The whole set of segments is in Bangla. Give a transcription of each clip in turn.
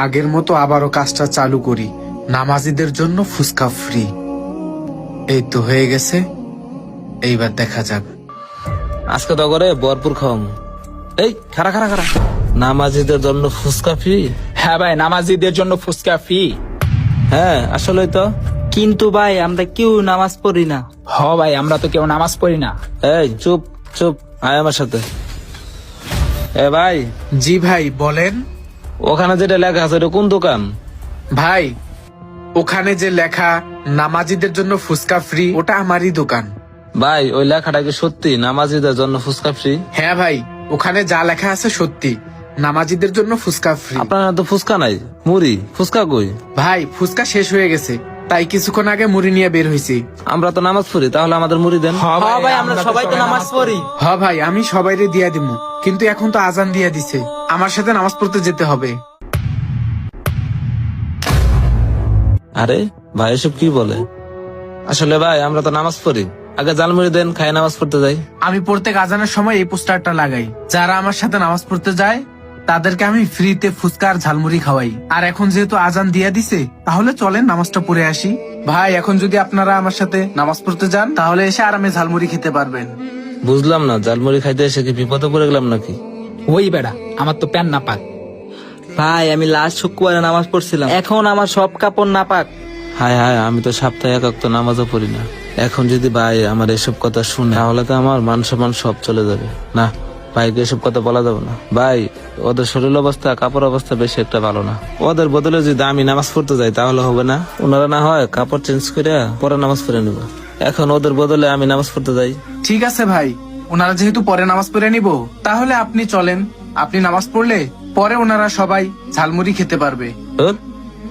আগের মতো আবারও কাজটা চালু করি, নামাজিদের জন্য ফুসকা ফ্রি। এই তো হয়ে গেছে, এইবার দেখা যাক। আজকে তো করে ভরপুর খাওয়াম। এই খারা খারা খারা, নামাজিদের জন্য ফুচকা ফ্রি। হ্যাঁ ভাই, নামাজিদের জন্য ফুচকা ফ্রি। হ্যাঁ আসলেই তো। কিন্তু ভাই আমরা কেউ নামাজ পড়ি না। হ ভাই, আমরা তো কেউ নামাজ পড়ি না। এই চুপ চুপ, আয় আমার সাথে। এ ভাই, জি ভাই বলেন। ওখানে যেটা লেখা আছে ওটা কোন দোকান? ভাই ওখানে যে লেখা নামাজিদের জন্য ফুসকা ফ্রি, ওটা আমারই দোকান। ভাই ওই লেখাটা কি সত্যি নামাজিদের জন্য ফুচকা ফ্রি? হ্যাঁ ভাই, ওখানে যা লেখা আছে সত্যি, নামাজিদের জন্য ফুসকা ফ্রি। আপনার তো ফুচকা নাই, মুড়ি। ফুচকা কই? ভাই ফুসকা শেষ হয়ে গেছে, তাই কিছুক্ষণ আগে মুড়ি নিয়ে বের হয়েছি। আমরা তো নামাজ পড়ি, তাহলে আমাদের মুড়ি দেন। হ্যাঁ ভাই, আমরা সবাই তো নামাজ পড়ি। হ ভাই, আমি সবাইরে দিয়া দিমু, কিন্তু এখন তো আজান দিয়া দিছে, আমার সাথে নামাজ পড়তে যেতে হবে। আরে ভাই এসব কি বলে? আসলে ভাই আমরা তো নামাজ পড়ি, আগে জালমুড়ি দেন, খাই নামাজ পড়তে যাই। আমি প্রত্যেক আজানের সময় এই পোস্টারটা লাগাই, যারা আমার সাথে নামাজ পড়তে যায় তাদেরকে আমি ফ্রিতে ফুচকা আর ঝালমুড়ি খাওয়াই। আর এখন যেহেতু আজান দিয়া দিছে, তাহলে চলেন নামাজটা পড়ে আসি। ভাই এখন যদি আপনারা আমার সাথে নামাজ পড়তে যান, তাহলে এসে আরামে ঝালমুড়ি খেতে পারবেন। বুঝলাম না, জালমুড়ি খাইতে এসে কি বিপদে পড়ে গেলাম নাকি? ওই বেড়া, আমার তো প্যান না পাক। ভাই আমি লাস্ট শুক্রবারে নামাজ পড়ছিলাম, এখন আমার সব কাপড় নাপাক। হায় হায়, আমি তো সপ্তাহে এক ওয়াক্ত নামাজও পড়ি না। এখন যদি ভাই আমার এসব কথা শুনে, তাহলে তো আমার মান সম্মান সব চলে যাবে। না, ভাইকে এসব কথা বলা যাবে না। ভাই ওদের শরীর অবস্থা, কাপড় অবস্থা বেশি একটা ভালো না। ওদের বদলে যদি আমি নামাজ পড়তে যাই তাহলে হবে না? ওনারা না হয় কাপড় চেঞ্জ করে পরে নামাজ পড়ে নিব। এখন ওদের বদলে আমি নামাজ পড়তে যাই। ঠিক আছে ভাই, ওনারা যেহেতু পরে নামাজ পড়ে নিব, তাহলে আপনি চলেন। আপনি নামাজ পড়লে পরে ওনারা সবাই ঝালমুড়ি খেতে পারবে। ধুর,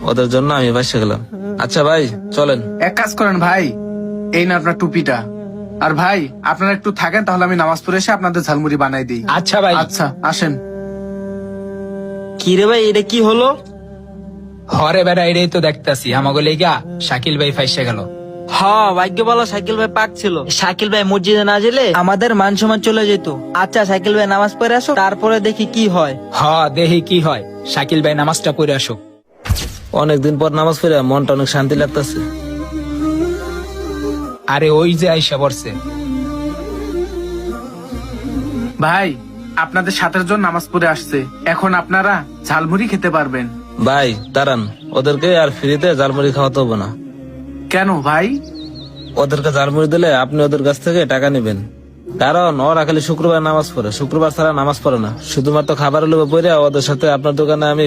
ওদের জন্য আমি বাসে গেলাম। আচ্ছা ভাই চলেন। এক কাজ করেন ভাই, এই না আপনার টুপিটা। আর ভাই আপনারা একটু থাকেন, তাহলে আমি নামাজ পড়ে এসে আপনাদের ঝালমুড়ি বানাই দিই। আচ্ছা ভাই। আচ্ছা আসেন। কি রে ভাই, এটা কি হলো? হরে বেড়া, এটাই তো দেখতাছি আমাকে লেগা শাকিল ভাই ফাইসে গেল। ভাগ্য বলো শাকিল ভাই পাক ছিল। শাকিল ভাই মসজিদে না গেলে আমাদের মান সম্মান চলে যেত। আচ্ছা শাকিল ভাই নামাজ পড়ে আসো, তারপরে দেখি কি হয়। দেখি কি হয়। শাকিল ভাই নামাজটা পড়ে আসো। অনেকদিন পর নামাজ পড়ে মনটা অনেক শান্তি লাগতেছে। আরে ওই যে আইসা পড়ছে। ভাই আপনাদের সাথের জন নামাজ পড়ে আসছে, এখন আপনারা ঝালমুড়ি খেতে পারবেন। ভাই দাঁড়ান, ওদেরকে আর ফ্রিতে জালমুড়ি খাওয়াতে হবে না। কেন ভাই? ওদেরকে জালমুড়ি দিলে আপনি ওদের কাছ থেকে টাকা নেবেন, কারণ ওরা খালি শুক্রবার নামাজ পড়ে, শুক্রবার ছাড়া নামাজ পড়ে না। শুধুমাত্র খাবারের লোভে পড়ে ওদের সাথে আপনার দোকানে আমি